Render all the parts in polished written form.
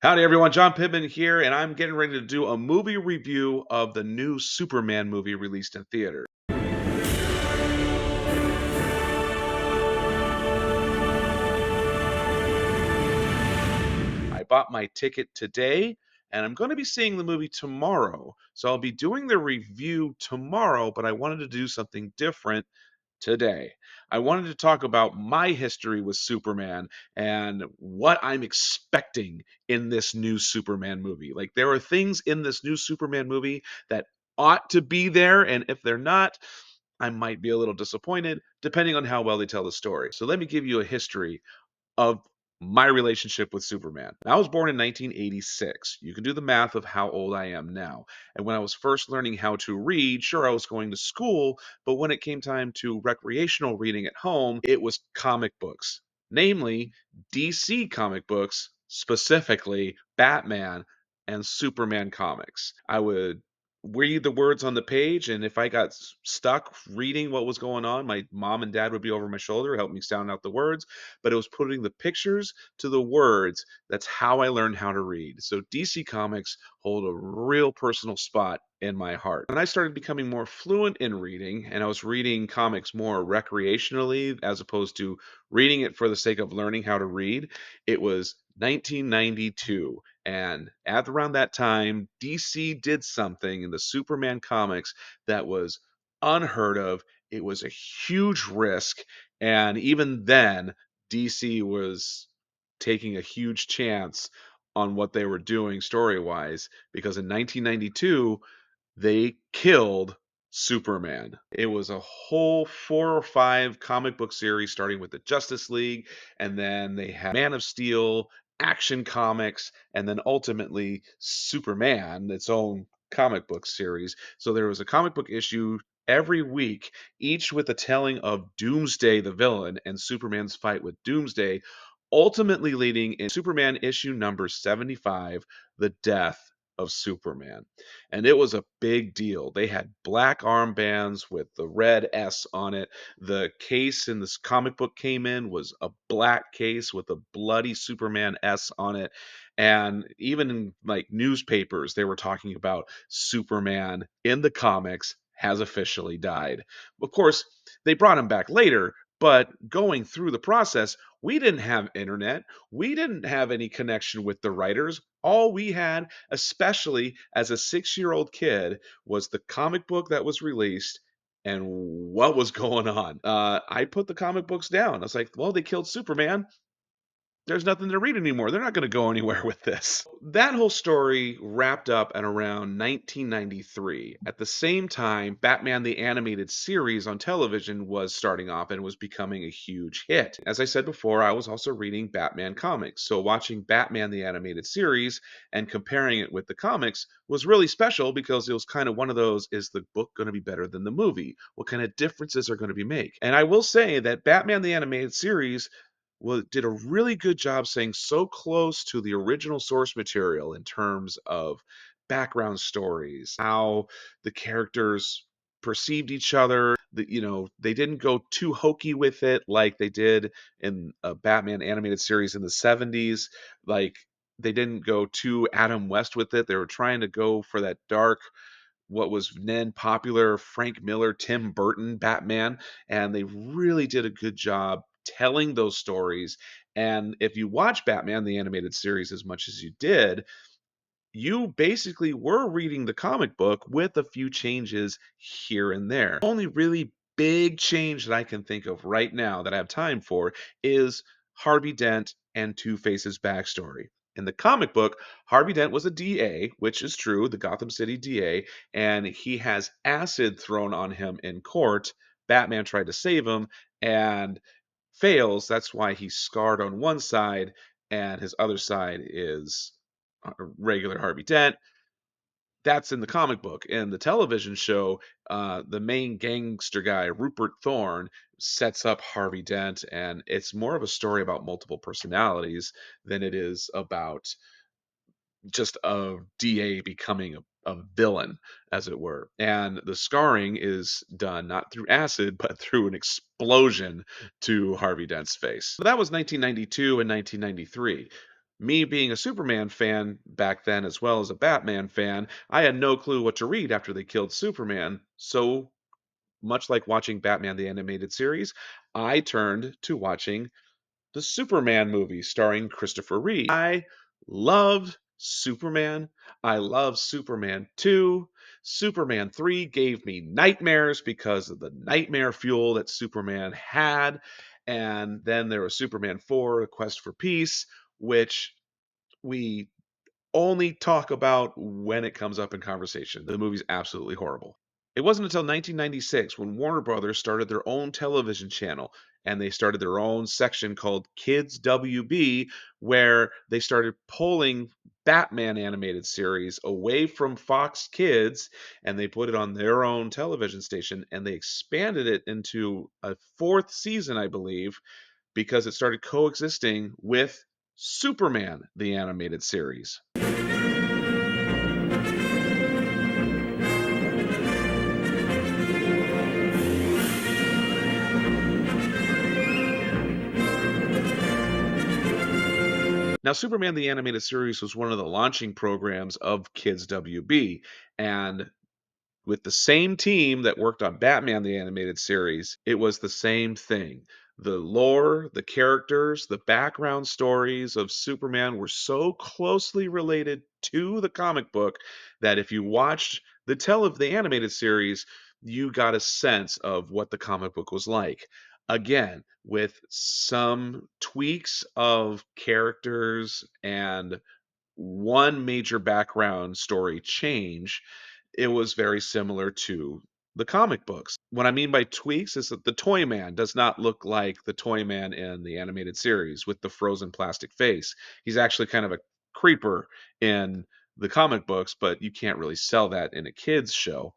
Howdy, everyone. John Pittman here, and I'm getting ready to do a movie review of the new Superman movie released in theater. I bought my ticket today, and I'm going to be seeing the movie tomorrow. So I'll be doing the review tomorrow, but I wanted to do something different today. I wanted to talk about my history with Superman and what I'm expecting in this new Superman movie. Like, there are things in this new Superman movie that ought to be there, and if they're not, I might be a little disappointed, depending on how well they tell the story. So, let me give you a history of my relationship with Superman. I was born in 1986. You can do the math of how old I am now. And when I was first learning how to read, sure, I was going to school, but when it came time to recreational reading at home, it was comic books, namely DC comic books, specifically Batman and Superman comics. I would read the words on the page, and if I got stuck reading what was going on, my mom and dad would be over my shoulder, help me sound out the words, but it was putting the pictures to the words. That's how I learned how to read. So DC Comics hold a real personal spot in my heart. When I started becoming more fluent in reading, and I was reading comics more recreationally as opposed to reading it for the sake of learning how to read, it was 1992. And at around that time, DC did something in the Superman comics that was unheard of. It was a huge risk. And even then, DC was taking a huge chance on what they were doing story wise because in 1992 they killed Superman. It was a whole 4 or 5 comic book series starting with the Justice League, and then they had Man of Steel, Action Comics, and then ultimately Superman, its own comic book series. So there was a comic book issue every week, each with a telling of Doomsday the villain and Superman's fight with Doomsday, ultimately leading in Superman issue number 75, The Death of Superman. And it was a big deal. They had black armbands with the red S on it. The case in this comic book came in was a black case with a bloody Superman S on it. And even in like newspapers, they were talking about Superman in the comics has officially died. Of course, they brought him back later, but going through the process, we didn't have internet. We didn't have any connection with the writers. All we had, especially as a 6-year-old kid, was the comic book that was released and what was going on. I put the comic books down. I was like, well, they killed Superman. There's nothing to read anymore. They're not going to go anywhere with this. That whole story wrapped up at around 1993. At the same time, Batman the Animated Series on television was starting off and was becoming a huge hit. As I said before, I was also reading Batman comics. So watching Batman the Animated Series and comparing it with the comics was really special because it was kind of one of those, is the book going to be better than the movie? What kind of differences are going to be made? And I will say that Batman the Animated Series did a really good job staying so close to the original source material in terms of background stories, how the characters perceived each other. They didn't go too hokey with it like they did in a Batman animated series in the 70s. Like, they didn't go too Adam West with it. They were trying to go for that dark, what was then popular Frank Miller, Tim Burton Batman, and they really did a good job telling those stories. And if you watch Batman the animated series as much as you did, you basically were reading the comic book with a few changes here and there. The only really big change that I can think of right now that I have time for is Harvey Dent and Two-Face's backstory. In the comic book, Harvey Dent was a DA, which is true, the Gotham City DA, and he has acid thrown on him in court. Batman tried to save him and fails. That's why he's scarred on one side, and his other side is regular Harvey Dent. That's in the comic book. In the television show, the main gangster guy, Rupert Thorne, sets up Harvey Dent, and it's more of a story about multiple personalities than it is about just a DA becoming a villain, as it were. And the scarring is done not through acid, but through an explosion to Harvey Dent's face. So that was 1992 and 1993. Me being a Superman fan back then, as well as a Batman fan, I had no clue what to read after they killed Superman. So, much like watching Batman the Animated Series, I turned to watching the Superman movie starring Christopher Reeve. I loved Superman. I love Superman 2. Superman 3 gave me nightmares because of the nightmare fuel that Superman had. And then there was Superman 4, A Quest for Peace, which we only talk about when it comes up in conversation. The movie's absolutely horrible. It wasn't until 1996 when Warner Brothers started their own television channel and they started their own section called Kids WB, where they started pulling Batman animated series away from Fox Kids and they put it on their own television station and they expanded it into a fourth season, I believe, because it started coexisting with Superman, the animated series. Now, Superman the Animated Series was one of the launching programs of Kids WB, and with the same team that worked on Batman the Animated Series, it was the same thing. The lore, the characters, the background stories of Superman were so closely related to the comic book that if you watched the animated series, you got a sense of what the comic book was like. Again, with some tweaks of characters and one major background story change, it was very similar to the comic books. What I mean by tweaks is that the Toy Man does not look like the Toy Man in the animated series with the frozen plastic face. He's actually kind of a creeper in the comic books, but you can't really sell that in a kids show.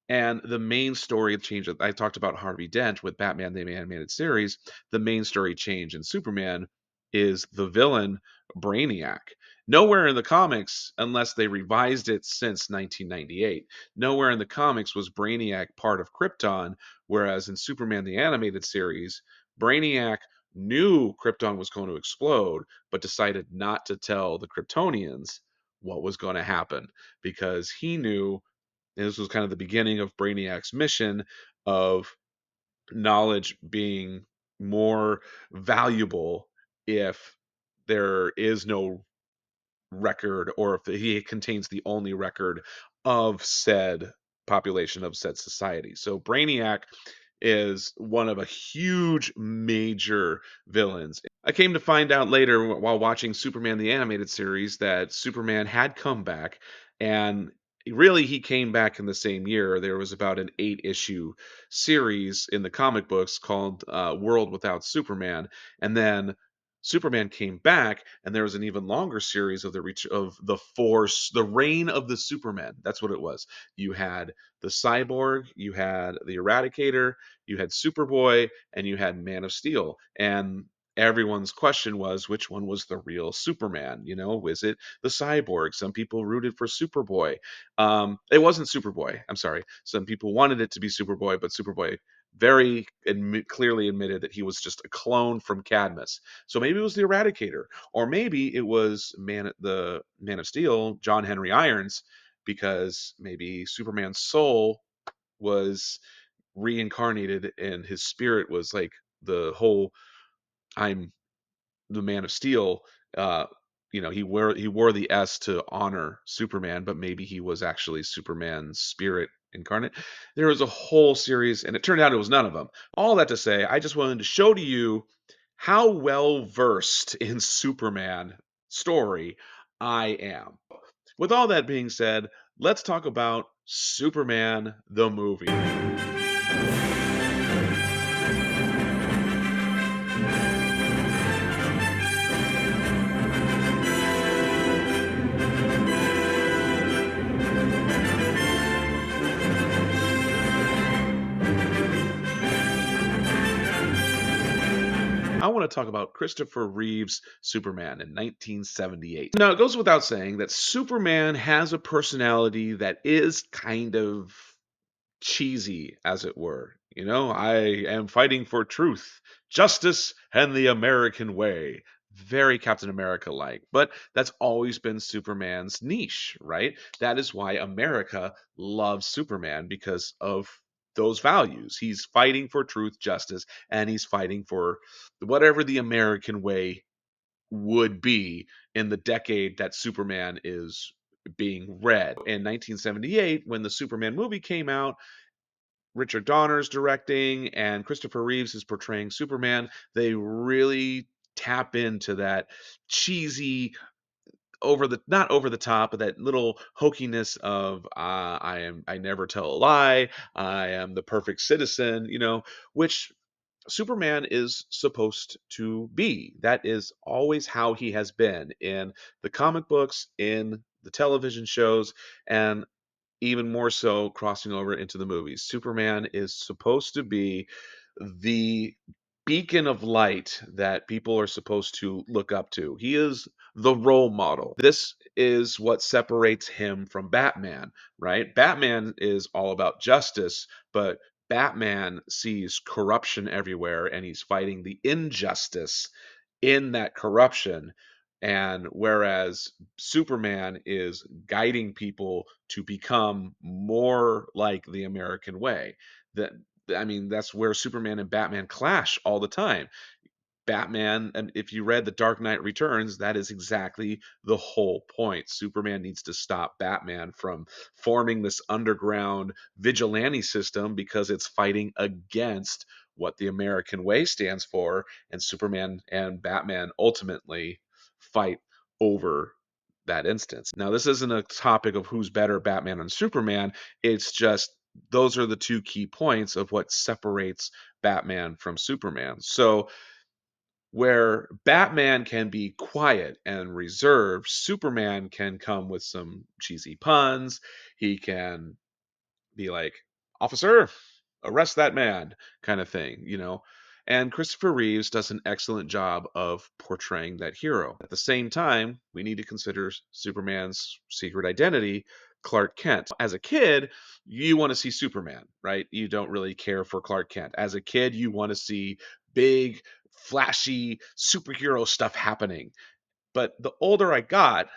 And the main story change that I talked about Harvey Dent with Batman the Animated Series, the main story change in Superman is the villain Brainiac. Nowhere in the comics, unless they revised it since 1998, nowhere in the comics was Brainiac part of Krypton, whereas in Superman the Animated Series, Brainiac knew Krypton was going to explode, but decided not to tell the Kryptonians what was going to happen because he knew this was kind of the beginning of Brainiac's mission of knowledge being more valuable if there is no record or if he contains the only record of said population of said society. So Brainiac is one of a huge major villains. I came to find out later while watching Superman the Animated Series that Superman had come back and really he came back in the same year. There was about an 8 issue series in the comic books called World Without Superman, and then Superman came back, and there was an even longer series of the Force, the Reign of the Supermen. That's what it was. You had the Cyborg, you had the Eradicator, you had Superboy, and you had Man of Steel. And everyone's question was which one was the real Superman? Was it the Cyborg? Some people rooted for Superboy. It wasn't Superboy. I'm sorry. Some people wanted it to be Superboy, but Superboy very clearly admitted that he was just a clone from Cadmus. So maybe it was the Eradicator, or maybe it was the Man of Steel, John Henry Irons, because maybe Superman's soul was reincarnated and his spirit was like the whole I'm the Man of Steel. uh he wore the S to honor Superman, but maybe he was actually Superman's spirit incarnate. There was a whole series and it turned out it was none of them. All that to say, I just wanted to show to you how well versed in Superman story I am. With all that being said, let's talk about Superman the movie. I want to talk about Christopher Reeve's Superman in 1978. Now, it goes without saying that Superman has a personality that is kind of cheesy, as it were. I am fighting for truth, justice, and the American way. very Captain America like. But that's always been Superman's niche, right? That is why America loves Superman, because of those values. He's fighting for truth, justice, and he's fighting for whatever the American way would be in the decade that Superman is being read. In 1978, when the Superman movie came out, Richard Donner's directing and Christopher Reeves is portraying Superman. They really tap into that cheesy, over the not over the top, but that little hokiness of I never tell a lie, I am the perfect citizen, which Superman is supposed to be. That is always how he has been in the comic books, in the television shows, and even more so crossing over into the movies. Superman is supposed to be the beacon of light that people are supposed to look up to. He is the role model. This is what separates him from Batman, right? Batman is all about justice, but Batman sees corruption everywhere and he's fighting the injustice in that corruption. And whereas Superman is guiding people to become more like the American way. That I mean, that's where Superman and Batman clash all the time. Batman, and if you read The Dark Knight Returns, that is exactly the whole point. Superman needs to stop Batman from forming this underground vigilante system because it's fighting against what the American way stands for, and Superman and Batman ultimately fight over that instance. Now, this isn't a topic of who's better, Batman and Superman. It's just those are the two key points of what separates Batman from Superman. So, where Batman can be quiet and reserved, Superman can come with some cheesy puns. He can be like, "Officer, arrest that man," kind of thing. And Christopher Reeves does an excellent job of portraying that hero. At the same time, we need to consider Superman's secret identity, Clark Kent. As a kid, you want to see Superman, right? You don't really care for Clark Kent. As a kid, you want to see big, flashy superhero stuff happening. But the older I got,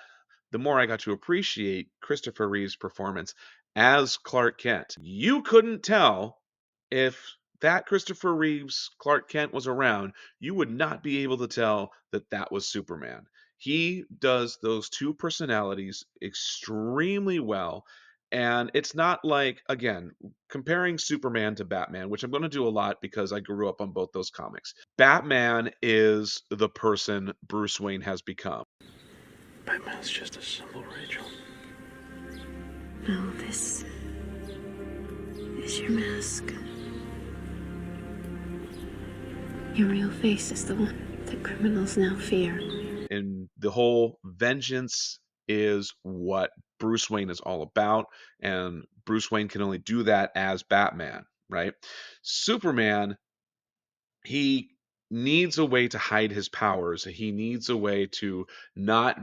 the more I got to appreciate Christopher Reeve's performance as Clark Kent. You couldn't tell if that Christopher Reeve's Clark Kent was around, you would not be able to tell that that was Superman. He does those two personalities extremely well. And it's not like, again, comparing Superman to Batman, which I'm going to do a lot because I grew up on both those comics. Batman is the person Bruce Wayne has become. Batman's just a simple Rachel. No, this is your mask. Your real face is the one that criminals now fear. And the whole vengeance is what Bruce Wayne is all about. And Bruce Wayne can only do that as Batman, right? Superman, he needs a way to hide his powers. He needs a way to not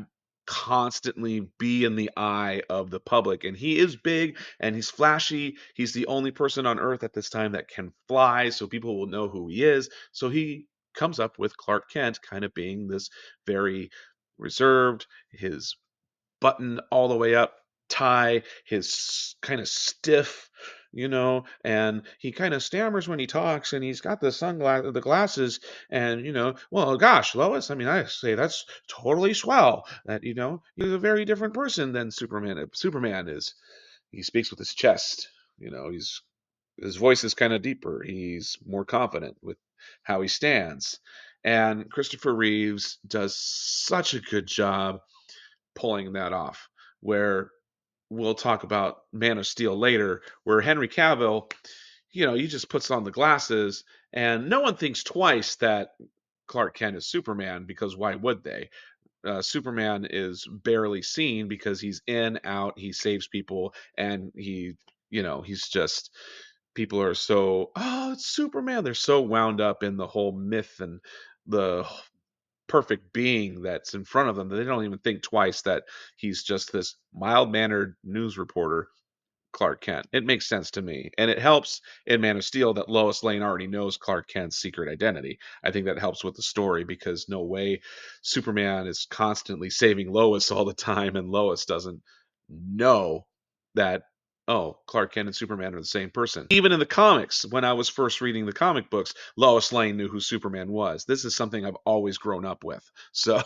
constantly be in the eye of the public. And he is big and he's flashy. He's the only person on Earth at this time that can fly, so people will know who he is. So he comes up with Clark Kent kind of being this very reserved, his buttoned all the way up tie, his kind of stiff, and he kind of stammers when he talks, and he's got the glasses, and well, gosh, Lois, I mean, I say that's totally swell. That he's a very different person than Superman. Superman is, he speaks with his chest. His voice is kind of deeper. He's more confident with how he stands. And Christopher Reeves does such a good job pulling that off. Where we'll talk about Man of Steel later, where Henry Cavill, he just puts on the glasses and no one thinks twice that Clark Kent is Superman, because why would they? Superman is barely seen because he's in, out, he saves people, and he's just, people are so, oh, it's Superman. They're so wound up in the whole myth and the perfect being that's in front of them that they don't even think twice that he's just this mild mannered news reporter. Clark Kent. It makes sense to me. And it helps in Man of Steel that Lois Lane already knows Clark Kent's secret identity. I think that helps with the story because no way Superman is constantly saving Lois all the time and Lois doesn't know that, oh, Clark Kent and Superman are the same person. Even in the comics, when I was first reading the comic books, Lois Lane knew who Superman was. This is something I've always grown up with. So,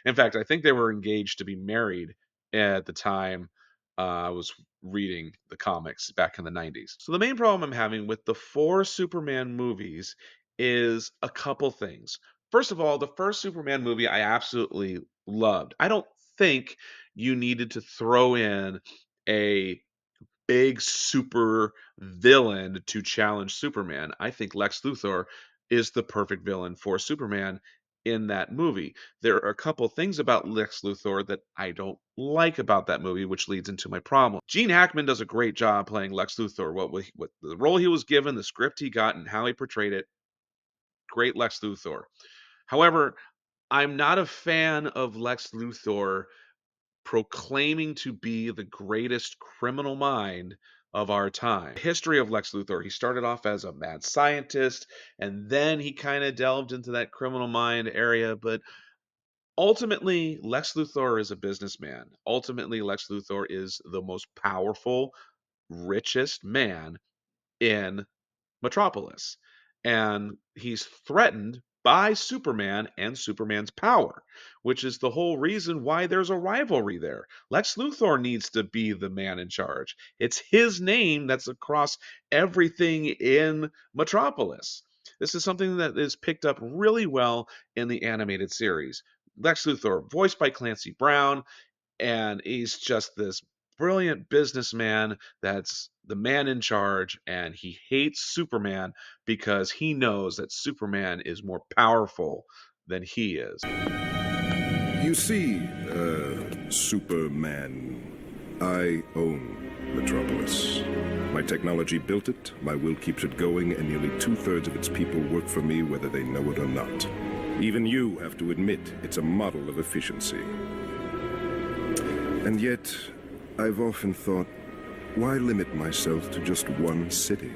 in fact, I think they were engaged to be married at the time I was reading the comics back in the 90s. So, the main problem I'm having with the four Superman movies is a couple things. First of all, the first Superman movie I absolutely loved. I don't think you needed to throw in a big super villain to challenge Superman. I think Lex Luthor is the perfect villain for Superman in that movie. There are a couple things about Lex Luthor that I don't like about that movie, which leads into my problem. Gene Hackman does a great job playing Lex Luthor. What the role he was given, the script he got, and how he portrayed it, great Lex Luthor. However, I'm not a fan of Lex Luthor proclaiming to be the greatest criminal mind of our time. The history of Lex Luthor, he started off as a mad scientist, and then he kind of delved into that criminal mind area. But ultimately, Lex Luthor is a businessman. Ultimately, Lex Luthor is the most powerful, richest man in Metropolis. And he's threatened by Superman and Superman's power, which is the whole reason why there's a rivalry there. Lex Luthor needs to be the man in charge. It's his name that's across everything in Metropolis. This is something that is picked up really well in the animated series. Lex Luthor, voiced by Clancy Brown, and he's just this brilliant businessman that's the man in charge, and he hates Superman because he knows that Superman is more powerful than he is. You see, Superman, I own Metropolis. My technology built it, my will keeps it going, and nearly 2/3 of its people work for me whether they know it or not. Even you have to admit it's a model of efficiency. And yet, I've often thought, why limit myself to just one city?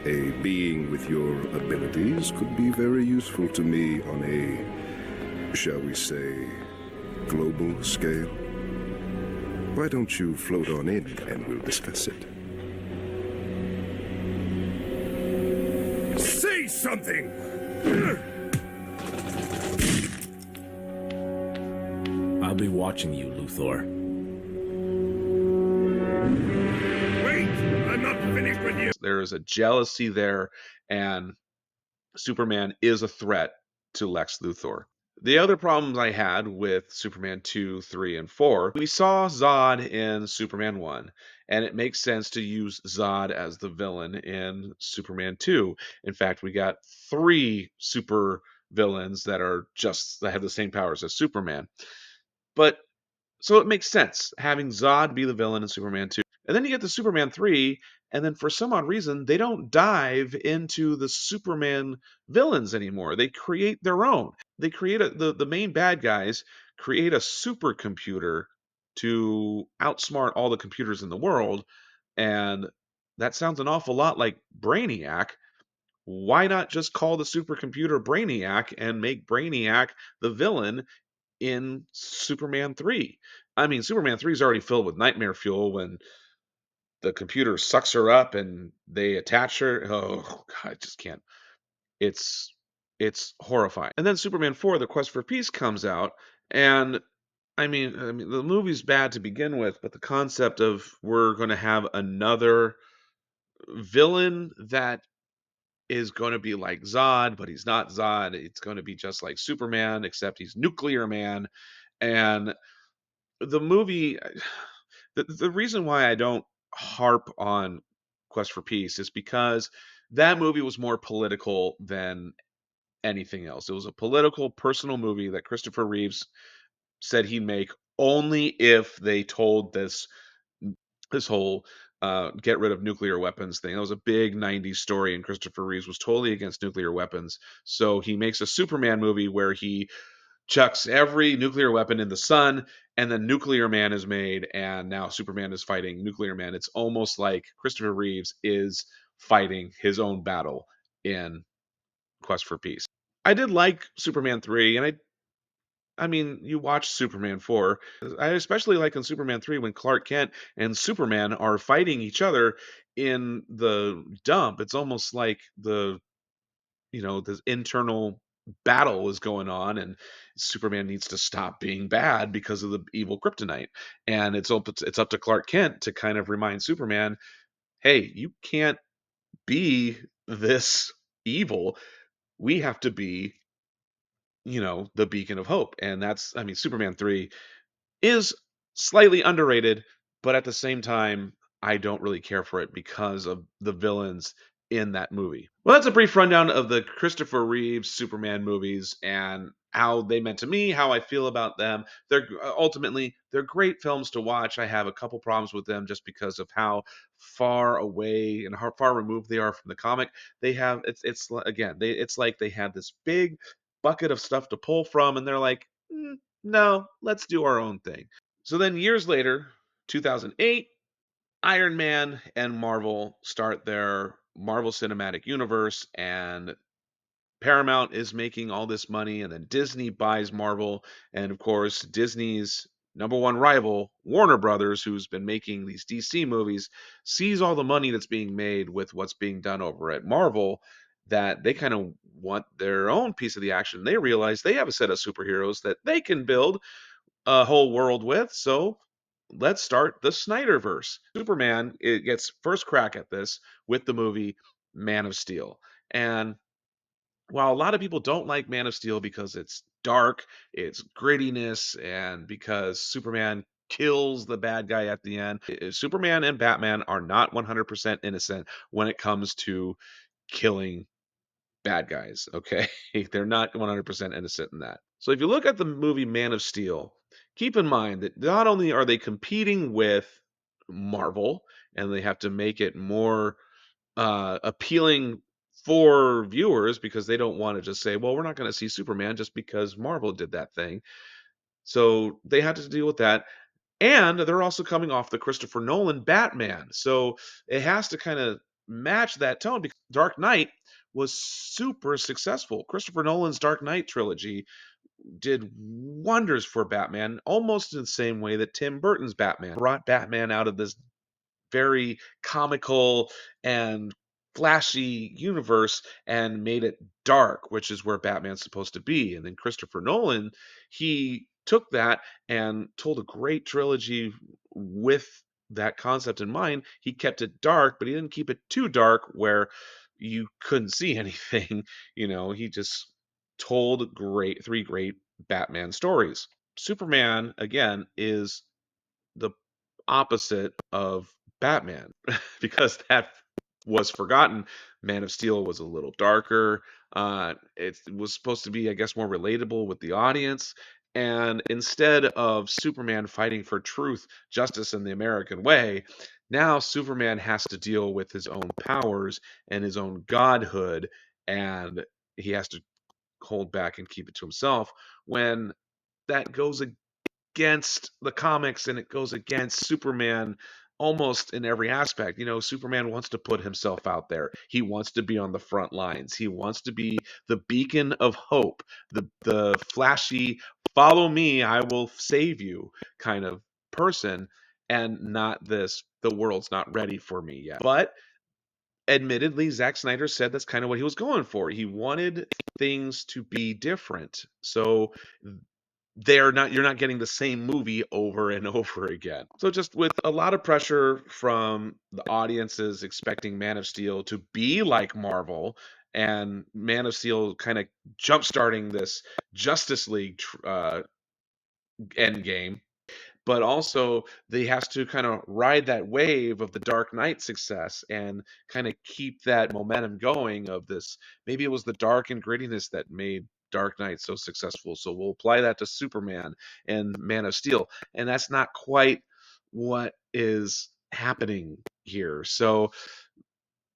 A being with your abilities could be very useful to me on a, shall we say, global scale. Why don't you float on in and we'll discuss it? Say something! I'll be watching you, Luthor. Wait! I'm not finished with you! There is a jealousy there, and Superman is a threat to Lex Luthor. The other problems I had with Superman 2, 3, and 4, we saw Zod in Superman 1, and it makes sense to use Zod as the villain in Superman 2. In fact, we got three super villains that have the same powers as Superman. But so it makes sense having Zod be the villain in Superman 2. And then you get to Superman 3, and then for some odd reason, they don't dive into the Superman villains anymore. They create their own. They create the main bad guys create a supercomputer to outsmart all the computers in the world. And that sounds an awful lot like Brainiac. Why not just call the supercomputer Brainiac and make Brainiac the villain in Superman 3? I mean, Superman 3 is already filled with nightmare fuel when the computer sucks her up and they attach her. Oh god, I just can't. It's it's horrifying. And then Superman 4, The Quest for Peace comes out, and I mean the movie's bad to begin with, but the concept of we're going to have another villain that is going to be like Zod, but he's not Zod. It's going to be just like Superman, except he's Nuclear Man. And the movie, the reason why I don't harp on Quest for Peace is because that movie was more political than anything else. It was a political, personal movie that Christopher Reeves said he'd make only if they told this whole get rid of nuclear weapons thing. That was a big 90s story, and Christopher Reeves was totally against nuclear weapons. So he makes a Superman movie where he chucks every nuclear weapon in the sun, and then Nuclear Man is made, and now Superman is fighting Nuclear Man. It's almost like Christopher Reeves is fighting his own battle in Quest for Peace. I did like Superman 3, and I mean, you watch Superman 4. I especially like in Superman 3 when Clark Kent and Superman are fighting each other in the dump. It's almost like this internal battle is going on, and Superman needs to stop being bad because of the evil kryptonite. And it's up to Clark Kent to kind of remind Superman, "Hey, you can't be this evil. We have to be, the beacon of hope." And that's, I mean, Superman 3 is slightly underrated, but at the same time, I don't really care for it because of the villains in that movie. Well, that's a brief rundown of the Christopher Reeves Superman movies and how they meant to me, how I feel about them. They're great films to watch. I have a couple problems with them just because of how far away and how far removed they are from the comic. They have it's like they had this big bucket of stuff to pull from, and they're like, no, let's do our own thing. So then years later, 2008, Iron Man and Marvel start their Marvel Cinematic Universe, and Paramount is making all this money, and then Disney buys Marvel, and of course, Disney's number one rival, Warner Brothers, who's been making these DC movies, sees all the money that's being made with what's being done over at Marvel, that they kind of want their own piece of the action. They realize they have a set of superheroes that they can build a whole world with. So let's start the Snyderverse. Superman, it gets first crack at this with the movie Man of Steel. And while a lot of people don't like Man of Steel because it's dark, it's grittiness, and because Superman kills the bad guy at the end, Superman and Batman are not 100% innocent when it comes to killing bad guys, okay? They're not 100% innocent in that. So if you look at the movie Man of Steel, keep in mind that not only are they competing with Marvel, and they have to make it more appealing for viewers because they don't want to just say, well, we're not going to see Superman just because Marvel did that thing. So they had to deal with that. And they're also coming off the Christopher Nolan Batman. So it has to kind of match that tone because Dark Knight was super successful. Christopher Nolan's Dark Knight trilogy did wonders for Batman, almost in the same way that Tim Burton's Batman brought Batman out of this very comical and flashy universe and made it dark, which is where Batman's supposed to be. And then Christopher Nolan, he took that and told a great trilogy with that concept in mind. He kept it dark, but he didn't keep it too dark where you couldn't see anything. He just told three great Batman stories. Superman, again, is the opposite of Batman because that was forgotten. Man of Steel was a little darker. It was supposed to be, I guess, more relatable with the audience. And instead of Superman fighting for truth, justice, and the American way, now Superman has to deal with his own powers and his own godhood, and he has to hold back and keep it to himself when that goes against the comics and it goes against Superman almost in every aspect. Superman wants to put himself out there. He wants to be on the front lines. He wants to be the beacon of hope, the flashy follow me, I will save you kind of person, and not this the world's not ready for me yet. But admittedly, Zack Snyder said that's kind of what he was going for. He wanted things to be different. So you're not getting the same movie over and over again. So just with a lot of pressure from the audiences expecting Man of Steel to be like Marvel, and Man of Steel kind of jump-starting this Justice League end game, but also they has to kind of ride that wave of the Dark Knight success and kind of keep that momentum going of this. Maybe it was the dark and grittiness that made Dark Knight so successful. So we'll apply that to Superman and Man of Steel. And that's not quite what is happening here. So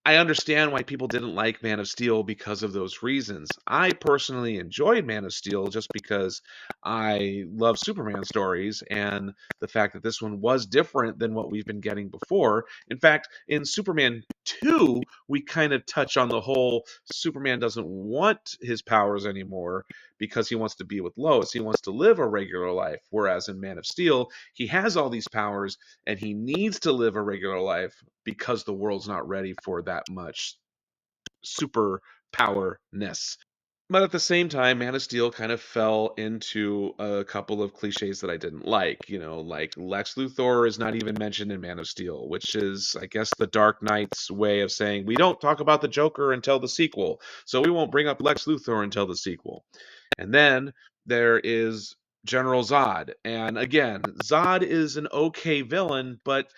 I understand why people didn't like Man of Steel because of those reasons. I personally enjoyed Man of Steel just because I love Superman stories and the fact that this one was different than what we've been getting before. In fact, in Superman 2, we kind of touch on the whole Superman doesn't want his powers anymore because he wants to be with Lois. He wants to live a regular life. Whereas in Man of Steel, he has all these powers and he needs to live a regular life because the world's not ready for that much super powerness. But at the same time, Man of Steel kind of fell into a couple of cliches that I didn't like. Like Lex Luthor is not even mentioned in Man of Steel, which is, I guess, the Dark Knight's way of saying we don't talk about the Joker until the sequel, so we won't bring up Lex Luthor until the sequel. And then there is General Zod. And again, Zod is an okay villain, but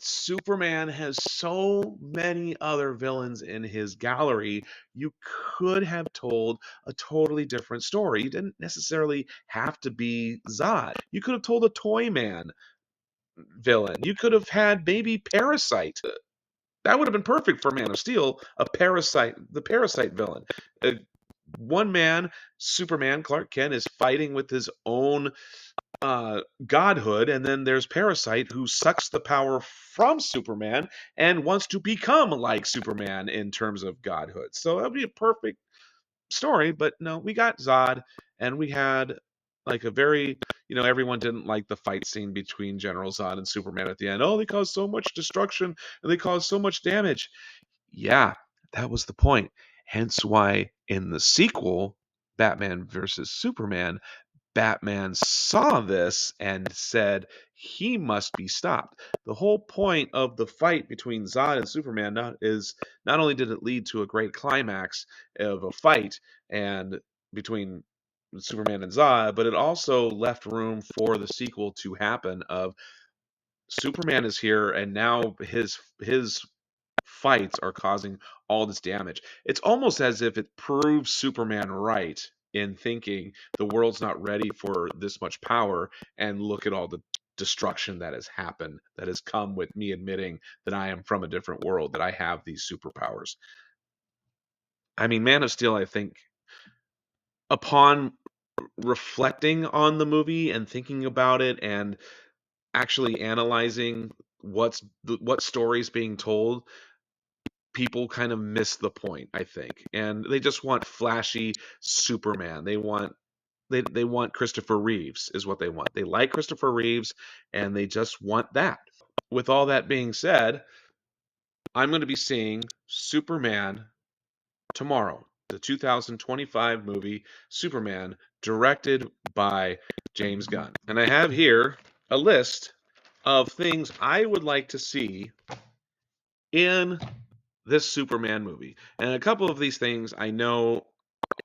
Superman has so many other villains in his gallery. You could have told a totally different story. You didn't necessarily have to be Zod. You could have told a Toy Man villain. You could have had maybe Parasite. That would have been perfect for Man of Steel, the Parasite villain. Uh, One man, Superman, Clark Kent, is fighting with his own godhood, and then there's Parasite who sucks the power from Superman and wants to become like Superman in terms of godhood. So that would be a perfect story, but no, we got Zod, and we had like a very, everyone didn't like the fight scene between General Zod and Superman at the end. Oh, they caused so much destruction and they caused so much damage. Yeah, that was the point. Hence why in the sequel, Batman versus Superman, Batman saw this and said he must be stopped. The whole point of the fight between Zod and Superman not only did it lead to a great climax of a fight and between Superman and Zod, but it also left room for the sequel to happen of Superman is here and now his fights are causing all this damage. It's almost as if it proves Superman right in thinking the world's not ready for this much power, and look at all the destruction that has happened, that has come with me admitting that I am from a different world, that I have these superpowers. I mean, Man of Steel, I think, upon reflecting on the movie and thinking about it and actually analyzing what stories being told, people kind of miss the point, I think. And they just want flashy Superman. They want Christopher Reeves is what they want. They like Christopher Reeves and they just want that. With all that being said, I'm going to be seeing Superman tomorrow. The 2025 movie Superman, directed by James Gunn. And I have here a list of things I would like to see in this Superman movie. And a couple of these things I know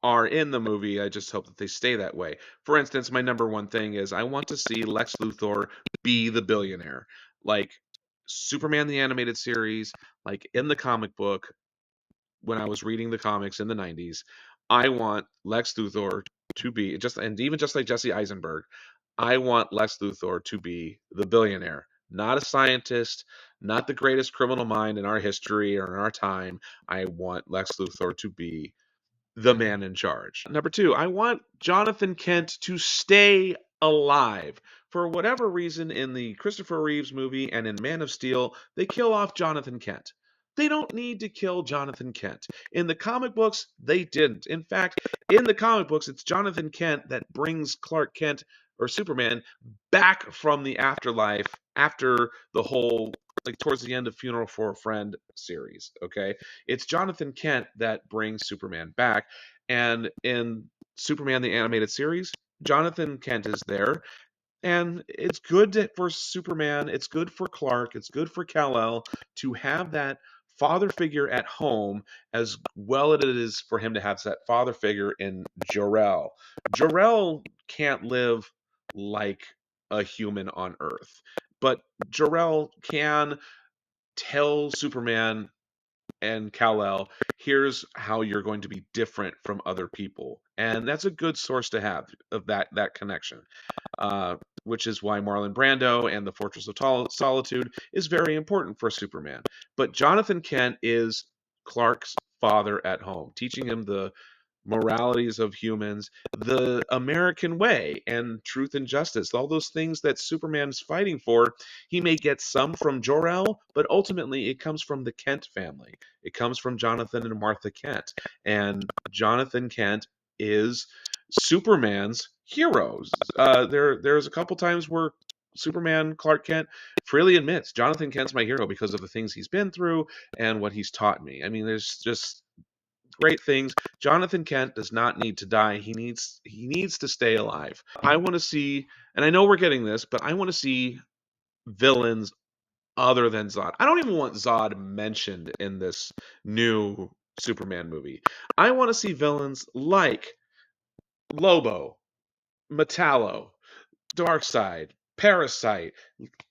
are in the movie. I just hope that they stay that way. For instance, my number one thing is I want to see Lex Luthor be the billionaire. Like Superman the animated series, like in the comic book, when I was reading the comics in the 90s, I want Lex Luthor to be just, and even just like Jesse Eisenberg, I want Lex Luthor to be the billionaire, not a scientist, not the greatest criminal mind in our history or in our time. I want Lex Luthor to be the man in charge. Number two, I want Jonathan Kent to stay alive. For whatever reason, in the Christopher Reeves movie and in Man of Steel, they kill off Jonathan Kent. They don't need to kill Jonathan Kent. In the comic books, they didn't. In fact, in the comic books, it's Jonathan Kent that brings Clark Kent or Superman back from the afterlife after the whole, like towards the end of Funeral for a Friend series. Okay, it's Jonathan Kent that brings Superman back. And in Superman the animated series, Jonathan Kent is there. And it's for Superman, it's good for Clark, it's good for Kal-El to have that father figure at home, as well as it is for him to have that father figure in Jor-El. Jor-El can't live like a human on Earth, but Jor-El can tell Superman and Kal-El, here's how you're going to be different from other people. And that's a good source to have of that connection. Which is why Marlon Brando and the Fortress of Solitude is very important for Superman. But Jonathan Kent is Clark's father at home, teaching him the moralities of humans, the American way, and truth and justice. All those things that Superman's fighting for. He may get some from Jor-El, but ultimately it comes from the Kent family. It comes from Jonathan and Martha Kent. And Jonathan Kent is Superman's heroes. There's a couple times where Superman Clark Kent freely admits Jonathan Kent's my hero because of the things he's been through and what he's taught me. I mean, there's just great things. Jonathan Kent does not need to die. He needs to stay alive. I want to see, and I know we're getting this, but I want to see villains other than Zod. I don't even want Zod mentioned in this new Superman movie. I want to see villains like Lobo, Metallo, Darkseid, Parasite,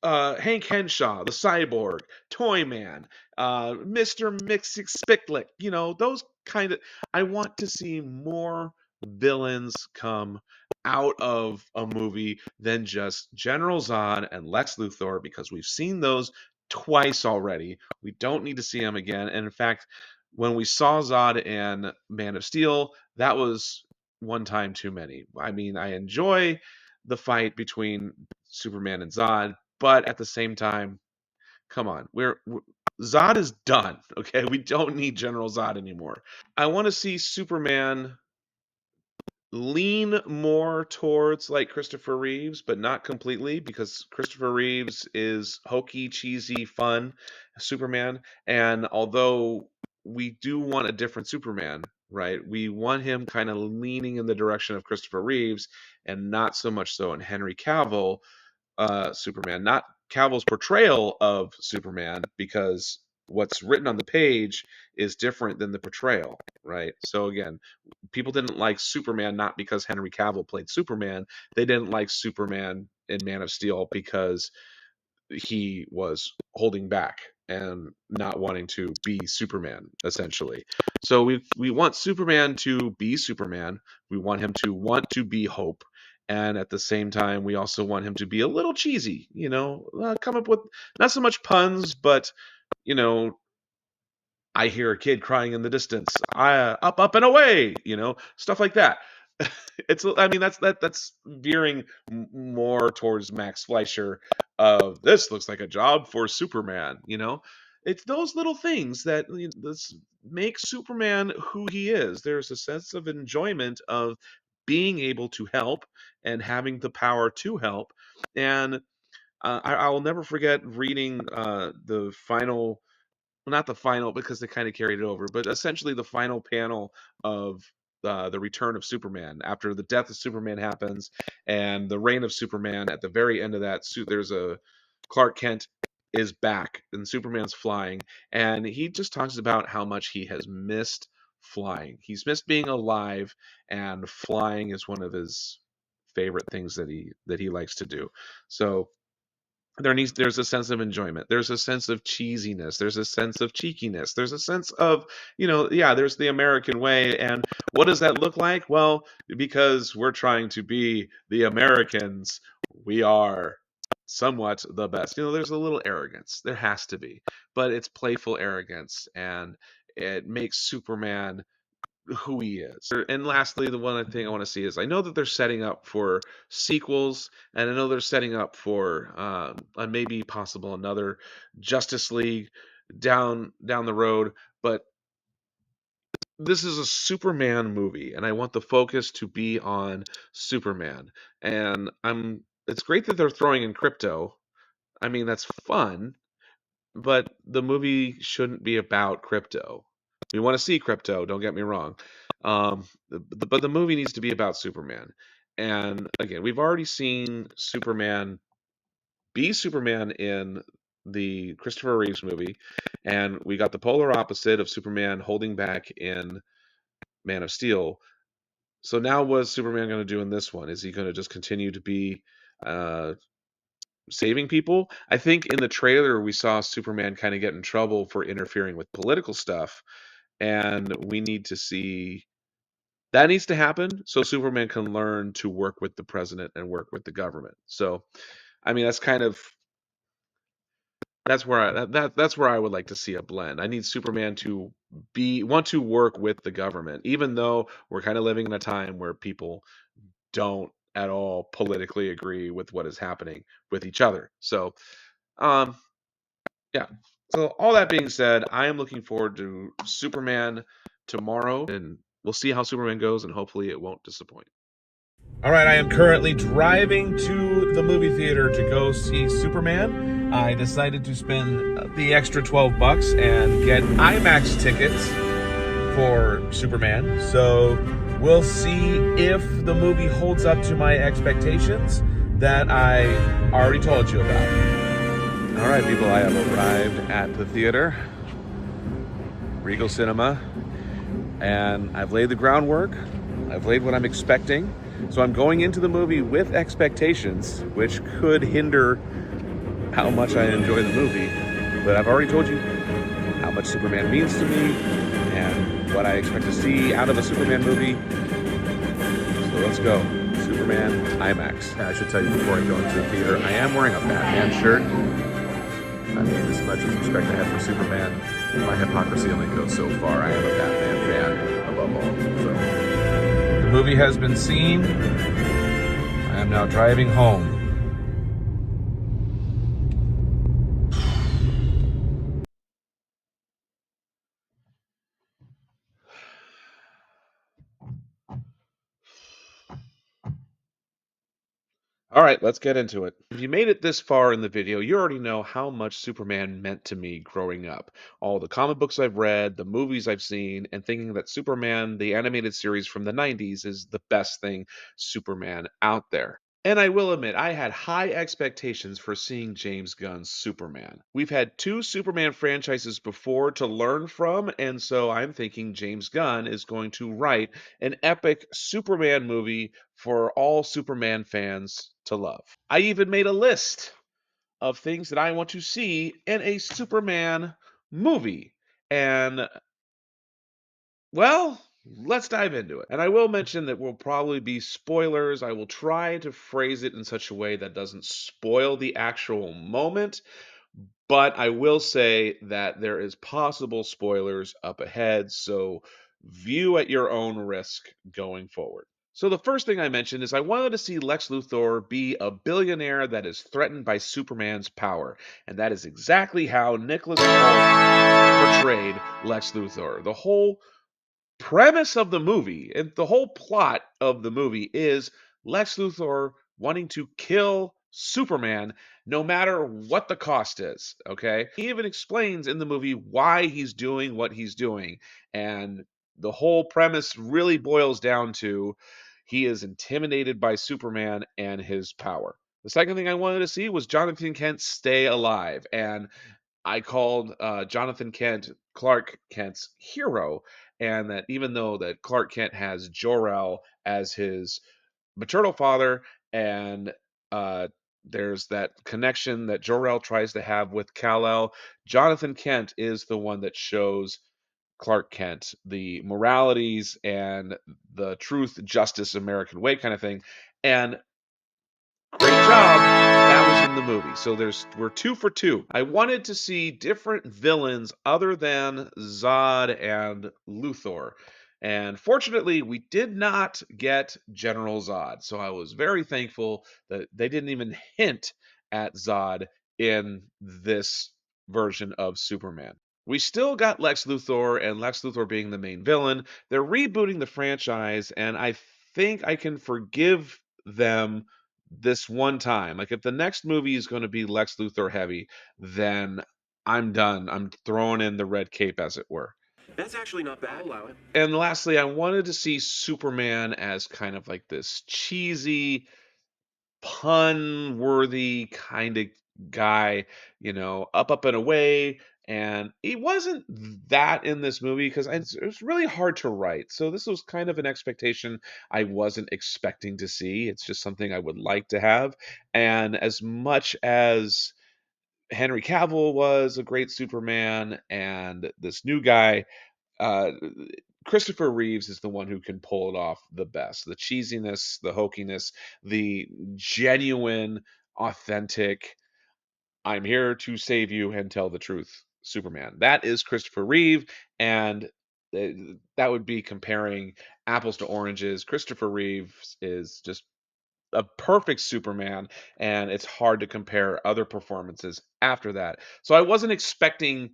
Hank Henshaw, the Cyborg, Toyman, Mr. Mixie you know, those kind of. I want to see more villains come out of a movie than just General Zod and Lex Luthor because we've seen those twice already. We don't need to see them again. And in fact, when we saw Zod and Man of Steel, that was one time too many. I mean, I enjoy the fight between Superman and Zod, but at the same time, come on, Zod is done. Okay, we don't need General Zod anymore. I want to see Superman lean more towards like Christopher Reeves, but not completely because Christopher Reeves is hokey, cheesy, fun Superman. And although we do want a different Superman, right? We want him kind of leaning in the direction of Christopher Reeves and not so much so in Henry Cavill Superman, not Cavill's portrayal of Superman, because what's written on the page is different than the portrayal, right? So again, people didn't like Superman not because Henry Cavill played Superman. They didn't like Superman in Man of Steel because he was holding back and not wanting to be Superman, essentially. So we want Superman to be Superman. We want him to want to be Hope. And at the same time, we also want him to be a little cheesy, you know, come up with not so much puns, but, you know, I hear a kid crying in the distance. Up, up and away, you know, stuff like that. I mean, that's veering more towards Max Fleischer of this looks like a job for Superman, you know. It's those little things that this make Superman who he is. There's a sense of enjoyment of being able to help and having the power to help. And I will never forget reading the final, well, not the final because they kind of carried it over, but essentially the final panel of the Return of Superman after the death of Superman happens and the reign of Superman. At the very end of that suit, there's a Clark Kent is back and Superman's flying, and he just talks about how much he has missed flying. He's missed being alive, and flying is one of his favorite things that he likes to do. So there's a sense of enjoyment, there's a sense of cheesiness, there's a sense of cheekiness, there's a sense of, yeah, there's the American way. And what does that look like? Well, because we're trying to be the Americans, we are somewhat the best. There's a little arrogance, there has to be, but it's playful arrogance, and it makes Superman who he is. And lastly, the one thing I want to see is I know that they're setting up for sequels, and I know they're setting up for maybe possible another Justice League down the road, but this is a Superman movie, and I want the focus to be on Superman. And it's great that they're throwing in crypto. I mean, that's fun, but the movie shouldn't be about crypto. We want to see crypto, don't get me wrong. But the movie needs to be about Superman. And again, we've already seen Superman be Superman in the Christopher Reeves movie, and we got the polar opposite of Superman holding back in Man of Steel. So now what's Superman going to do in this one? Is he going to just continue to be uh, saving people? I think in the trailer we saw Superman kind of get in trouble for interfering with political stuff, and we need to see that needs to happen so Superman can learn to work with the president and work with the government. So, I mean, that's kind of that's where I would like to see a blend. I need Superman to want to work with the government, even though we're kind of living in a time where people don't at all politically agree with what is happening with each other. So, um, yeah. So all that being said, I am looking forward to Superman tomorrow, and we'll see how Superman goes, and hopefully it won't disappoint. All right, I am currently driving to the movie theater to go see Superman. I decided to spend the extra 12 bucks and get IMAX tickets for Superman. So we'll see if the movie holds up to my expectations that I already told you about. All right, people, I have arrived at the theater, Regal Cinema, and I've laid the groundwork. I've laid what I'm expecting. So I'm going into the movie with expectations, which could hinder how much I enjoy the movie. But I've already told you how much Superman means to me and what I expect to see out of a Superman movie. So let's go. Superman IMAX. And I should tell you before I go into the theater, I am wearing a Batman shirt. I mean, as much as respect I have for Superman, my hypocrisy only goes so far. I am a Batman fan above all. So the movie has been seen. I am now driving home. All right, let's get into it. If you made it this far in the video, you already know how much Superman meant to me growing up. All the comic books I've read, the movies I've seen, and thinking that Superman, the animated series from the 90s, is the best thing Superman out there. And I will admit, I had high expectations for seeing James Gunn's Superman. We've had two Superman franchises before to learn from, and so I'm thinking James Gunn is going to write an epic Superman movie for all Superman fans to love. I even made a list of things that I want to see in a Superman movie. And, well, let's dive into it. And I will mention that will probably be spoilers. I will try to phrase it in such a way that doesn't spoil the actual moment. But I will say that there is possible spoilers up ahead, so view at your own risk going forward. So the first thing I mentioned is I wanted to see Lex Luthor be a billionaire that is threatened by Superman's power, and that is exactly how Nicholas Hoult portrayed Lex Luthor. The whole premise of the movie and the whole plot of the movie is Lex Luthor wanting to kill Superman no matter what the cost is. Okay. He even explains in the movie why he's doing what he's doing. And the whole premise really boils down to he is intimidated by Superman and his power. The second thing I wanted to see was Jonathan Kent stay alive. And I called Jonathan Kent Clark Kent's hero, and that even though that Clark Kent has Jor-El as his maternal father, and there's that connection that Jor-El tries to have with Kal-El, Jonathan Kent is the one that shows Clark Kent the moralities and the truth, justice, American way kind of thing, and great job. That was in the movie. So we're 2 for 2. I wanted to see different villains other than Zod and Luthor. And fortunately, we did not get General Zod. So I was very thankful that they didn't even hint at Zod in this version of Superman. We still got Lex Luthor, and Lex Luthor being the main villain. They're rebooting the franchise, and I think I can forgive them this one time. Like if the next movie is going to be Lex Luthor heavy, then I'm done. I'm throwing in the red cape, as it were. That's actually not bad. I'll allow it. And lastly, I wanted to see Superman as kind of like this cheesy, pun worthy kind of guy, up and away. And he wasn't that in this movie because it was really hard to write. So this was kind of an expectation I wasn't expecting to see. It's just something I would like to have. And as much as Henry Cavill was a great Superman and this new guy, uh, Christopher Reeves is the one who can pull it off the best. The cheesiness, the hokiness, the genuine, authentic, I'm here to save you and tell the truth, Superman. That is Christopher Reeve, and that would be comparing apples to oranges. Christopher Reeve is just a perfect Superman, and it's hard to compare other performances after that. So I wasn't expecting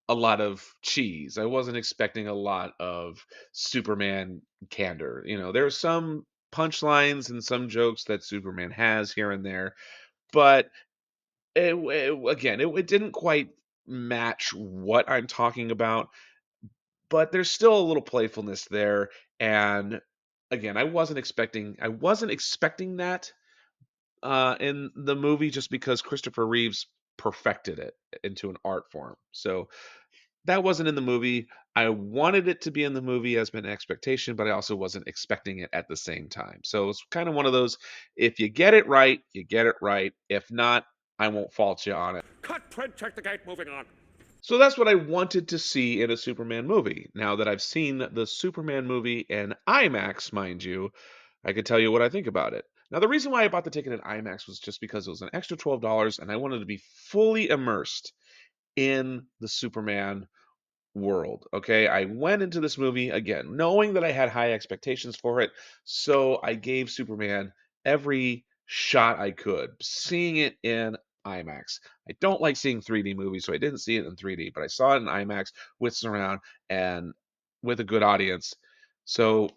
a lot of cheese. I wasn't expecting a lot of Superman candor. There's some punchlines and some jokes that Superman has here and there, but it didn't quite match what I'm talking about. But there's still a little playfulness there, and again, I wasn't expecting that in the movie just because Christopher Reeves perfected it into an art form. So that wasn't in the movie. I wanted it to be in the movie as an expectation, but I also wasn't expecting it at the same time. So it's kind of one of those, if you get it right, you get it right. If not, I won't fault you on it. Cut, print, check the gate, moving on. So that's what I wanted to see in a Superman movie. Now that I've seen the Superman movie in IMAX, mind you, I could tell you what I think about it. Now, the reason why I bought the ticket in IMAX was just because it was an extra $12 and I wanted to be fully immersed in the Superman world. Okay. I went into this movie again, knowing that I had high expectations for it. So I gave Superman every shot I could, seeing it in IMAX. I don't like seeing 3D movies, so I didn't see it in 3D, but I saw it in IMAX with surround and with a good audience. So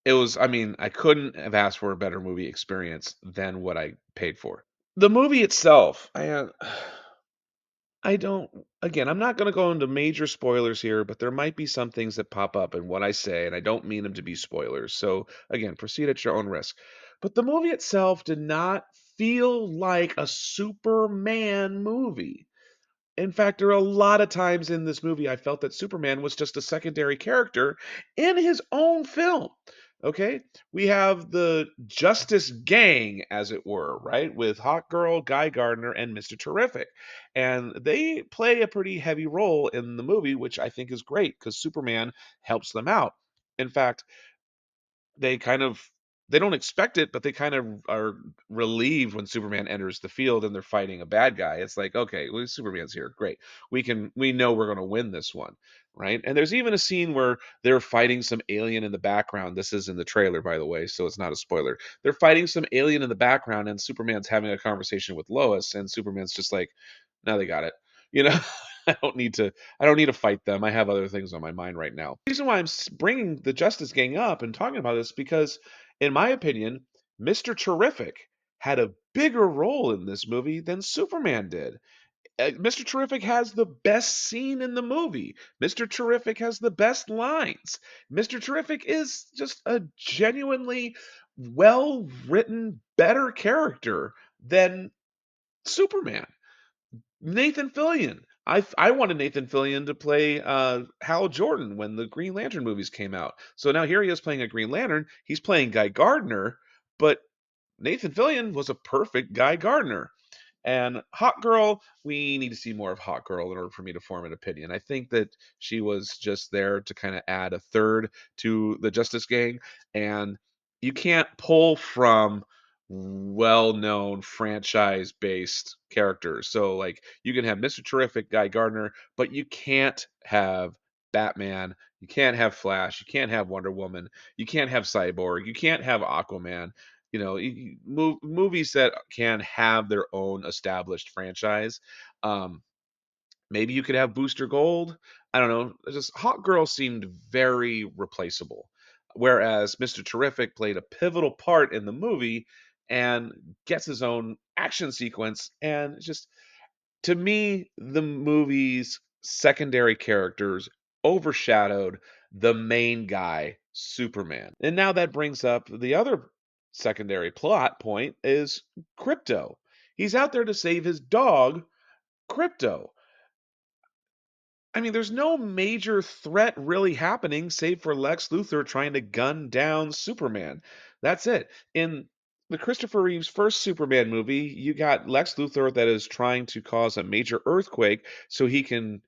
I couldn't have asked for a better movie experience than what I paid for. The movie itself, I don't, again, I'm not going to go into major spoilers here, but there might be some things that pop up in what I say, and I don't mean them to be spoilers. So, again, proceed at your own risk. But the movie itself did not feel like a Superman movie. In fact, there are a lot of times in this movie I felt that Superman was just a secondary character in his own film. Okay? We have the Justice Gang, as it were, right? With Hawk Girl, Guy Gardner, and Mr. Terrific. And they play a pretty heavy role in the movie, which I think is great because Superman helps them out. In fact, they kind of they don't expect it, but they kind of are relieved when Superman enters the field and they're fighting a bad guy. It's like, okay, well, Superman's here, great. We know we're going to win this one, right? And there's even a scene where they're fighting some alien in the background. This is in the trailer, by the way, so it's not a spoiler. They're fighting some alien in the background, and Superman's having a conversation with Lois, and Superman's just like, now they got it. You know, I don't need to. I don't need to fight them. I have other things on my mind right now. The reason why I'm bringing the Justice Gang up and talking about this because, in my opinion, Mr. Terrific had a bigger role in this movie than Superman did. Mr. Terrific has the best scene in the movie. Mr. Terrific has the best lines. Mr. Terrific is just a genuinely well written, better character than Superman. Nathan Fillion. I wanted Nathan Fillion to play Hal Jordan when the Green Lantern movies came out. So now here he is playing a Green Lantern. He's playing Guy Gardner, but Nathan Fillion was a perfect Guy Gardner. And Hot Girl, we need to see more of Hot Girl in order for me to form an opinion. I think that she was just there to kind of add a third to the Justice Gang, and you can't pull from well-known franchise-based characters. So like you can have Mr. Terrific, Guy Gardner, but you can't have Batman, you can't have Flash, you can't have Wonder Woman, you can't have Cyborg, you can't have Aquaman. Movies that can have their own established franchise. Um, Maybe you could have Booster Gold. I don't know. Just Hot Girl seemed very replaceable, whereas Mr. Terrific played a pivotal part in the movie and gets his own action sequence. And just to me, the movie's secondary characters overshadowed the main guy, Superman. And now that brings up the other secondary plot point is Crypto. He's out there to save his dog, Crypto. I mean, there's no major threat really happening save for Lex Luthor trying to gun down Superman. That's it. In the Christopher Reeves first Superman movie, you got Lex Luthor that is trying to cause a major earthquake so he can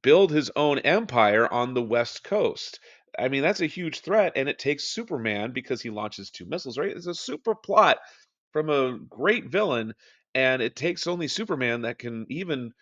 build his own empire on the West Coast. I mean, that's a huge threat, and it takes Superman because he launches two missiles, right? It's a super plot from a great villain, And it takes only Superman that can even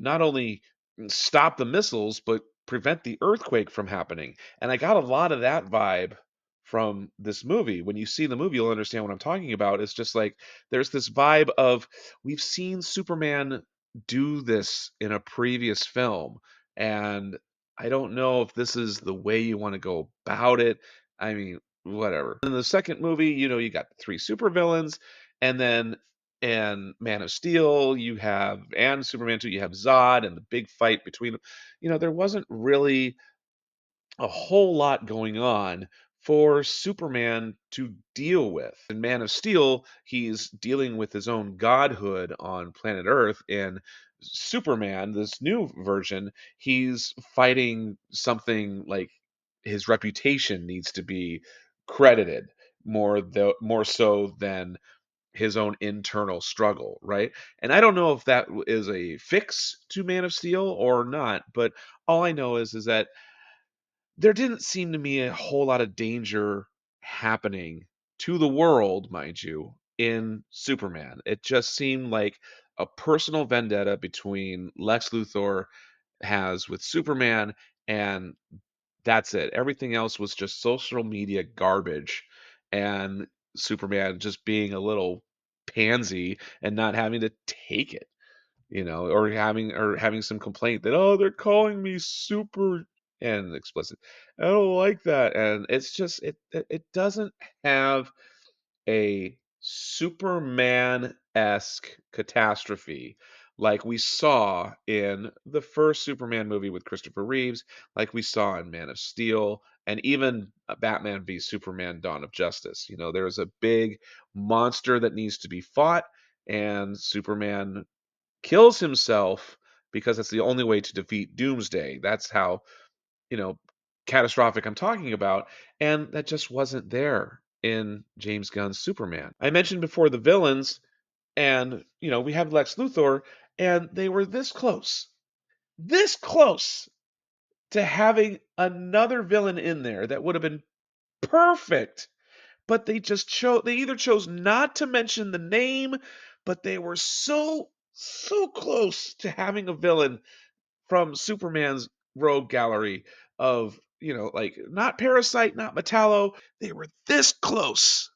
not only stop the missiles, but prevent the earthquake from happening. And I got a lot of that vibe from this movie. When you see the movie, you'll understand what I'm talking about. It's just like there's this vibe of we've seen Superman do this in a previous film, and I don't know if this is the way you want to go about it. I mean, whatever. In the second movie, you got the three supervillains, and then and Man of Steel, you have and Superman 2, you have Zod and the big fight between them. There wasn't really a whole lot going on for Superman to deal with. In Man of Steel, he's dealing with his own godhood on planet Earth. In Superman, this new version, he's fighting something like his reputation needs to be credited more so than his own internal struggle, right? And I don't know if that is a fix to Man of Steel or not, but all I know is that there didn't seem to me a whole lot of danger happening to the world, mind you, in Superman. It just seemed like a personal vendetta between Lex Luthor has with Superman, and that's it. Everything else was just social media garbage, and Superman just being a little pansy and not having to take it, or having some complaint that, oh, they're calling me super and explicit. I don't like that, and it's just it doesn't have a Superman-esque catastrophe like we saw in the first Superman movie with Christopher Reeves, like we saw in Man of Steel, and even Batman v Superman: Dawn of Justice. There's a big monster that needs to be fought, and Superman kills himself because that's the only way to defeat Doomsday. That's how, you know, catastrophic I'm talking about. And that just wasn't there in James Gunn's Superman. I mentioned before the villains, and, we have Lex Luthor, and they were this close to having another villain in there that would have been perfect, but they either chose not to mention the name, but they were so close to having a villain from Superman's rogue gallery of, like, not Parasite, not Metallo. They were this close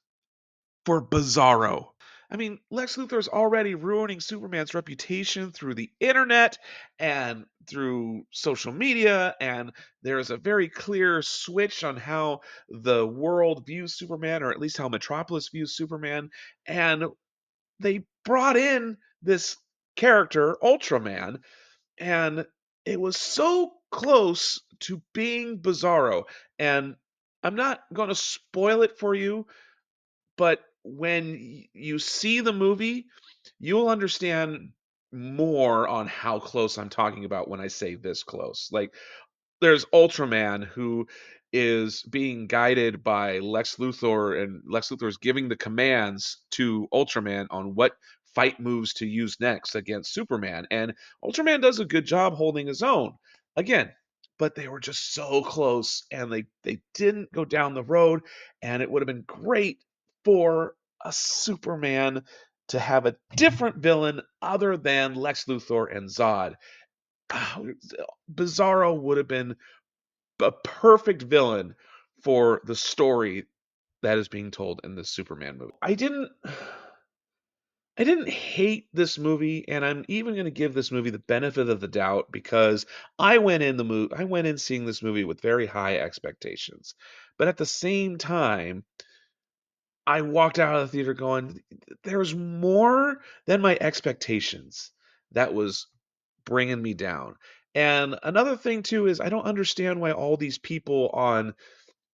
for Bizarro. I mean, Lex Luthor's already ruining Superman's reputation through the internet and through social media, and there's a very clear switch on how the world views Superman, or at least how Metropolis views Superman. And they brought in this character, Ultraman, and it was so close to being Bizarro. And I'm not going to spoil it for you, but when you see the movie, you'll understand more on how close I'm talking about when I say this close. Like, there's Ultraman who is being guided by Lex Luthor, and Lex Luthor is giving the commands to Ultraman on what fight moves to use next against Superman. And Ultraman does a good job holding his own. Again, but they were just so close, and they didn't go down the road, and it would have been great for a Superman to have a different villain other than Lex Luthor and Zod. Bizarro would have been a perfect villain for the story that is being told in the Superman movie. I didn't hate this movie, and I'm even going to give this movie the benefit of the doubt because I went in seeing this movie with very high expectations. But at the same time, I walked out of the theater going, there's more than my expectations that was bringing me down. And another thing too is I don't understand why all these people on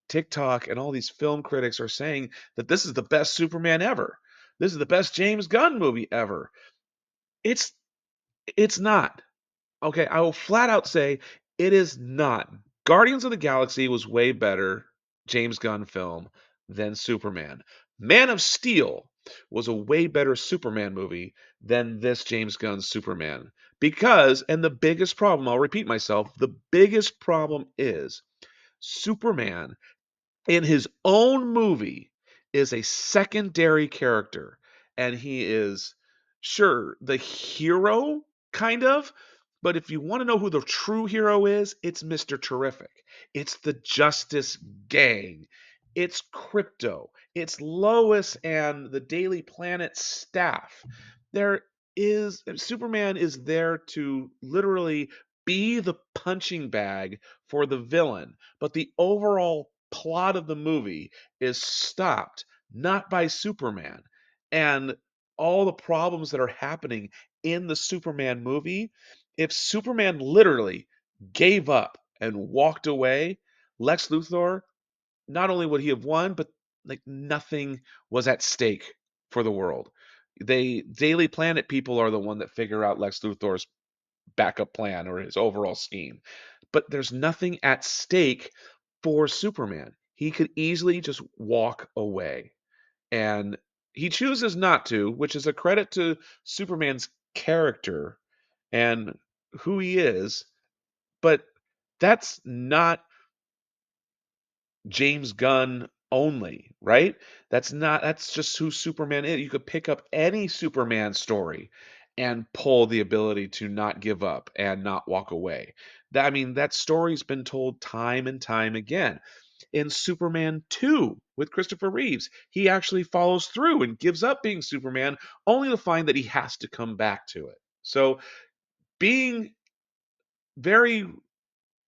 TikTok and all these film critics are saying that this is the best Superman ever. This is the best James Gunn movie ever. It's it's not. Okay, I will flat out say it is not. Guardians of the Galaxy was way better James Gunn film than Superman. Man of Steel was a way better Superman movie than this James Gunn Superman. Because, and the biggest problem, I'll repeat myself, the biggest problem is Superman in his own movie is a secondary character. and he is, sure, the hero, kind of. But if you want to know who the true hero is, it's Mr. Terrific. It's the Justice Gang. It's Crypto. It's Lois and the Daily Planet staff. There is Superman is there to literally be the punching bag for the villain, but the overall plot of the movie is stopped not by Superman. And all the problems that are happening in the Superman movie, if Superman literally gave up and walked away, Lex Luthor, not only would he have won, but like nothing was at stake for the world. They Daily Planet people are the one that figure out Lex Luthor's backup plan or his overall scheme. But there's nothing at stake for Superman. He could easily just walk away. And he chooses not to, which is a credit to Superman's character and who he is. But that's not James Gunn only, right? That's just who Superman is. You could pick up any Superman story and pull the ability to not give up and not walk away. That story's been told time and time again. In Superman 2 with Christopher Reeves, he actually follows through and gives up being Superman only to find that he has to come back to it. So, being very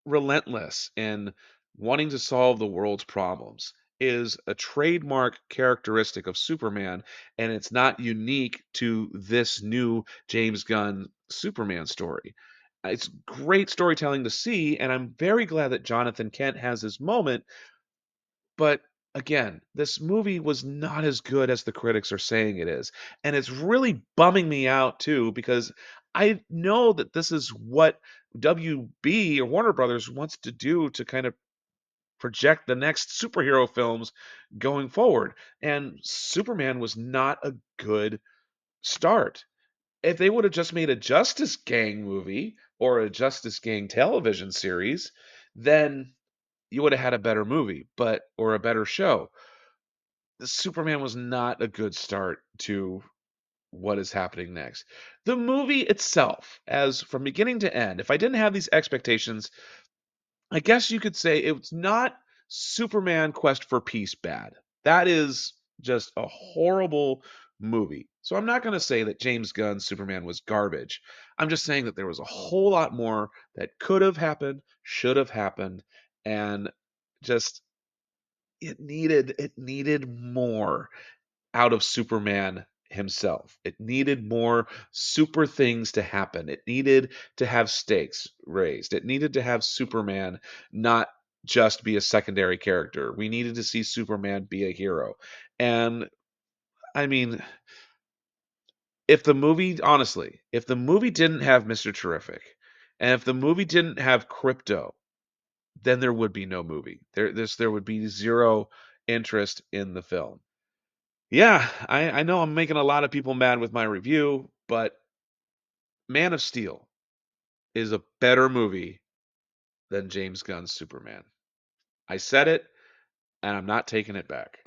relentless in wanting to solve the world's problems is a trademark characteristic of Superman, and it's not unique to this new James Gunn Superman story. It's great storytelling to see, and I'm very glad that Jonathan Kent has his moment. But again, this movie was not as good as the critics are saying it is. And it's really bumming me out too, because I know that this is what WB or Warner Brothers wants to do to kind of project the next superhero films going forward. And Superman was not a good start. If they would have just made a Justice Gang movie or a Justice Gang television series, then you would have had a better movie, but or a better show. The Superman was not a good start to what is happening next. The movie itself, as from beginning to end, if I didn't have these expectations, I guess you could say it's not Superman Quest for Peace bad. That is just a horrible movie. So I'm not going to say that James Gunn's Superman was garbage. I'm just saying that there was a whole lot more that could have happened, should have happened, and just it needed more out of Superman himself. It needed more super things to happen. It needed to have stakes raised. It needed to have Superman not just be a secondary character. We needed to see Superman be a hero. And I mean, if the movie didn't have Mr. Terrific, and if the movie didn't have Crypto, then there would be no movie. There would be zero interest in the film. Yeah, I know I'm making a lot of people mad with my review, but Man of Steel is a better movie than James Gunn's Superman. I said it, and I'm not taking it back.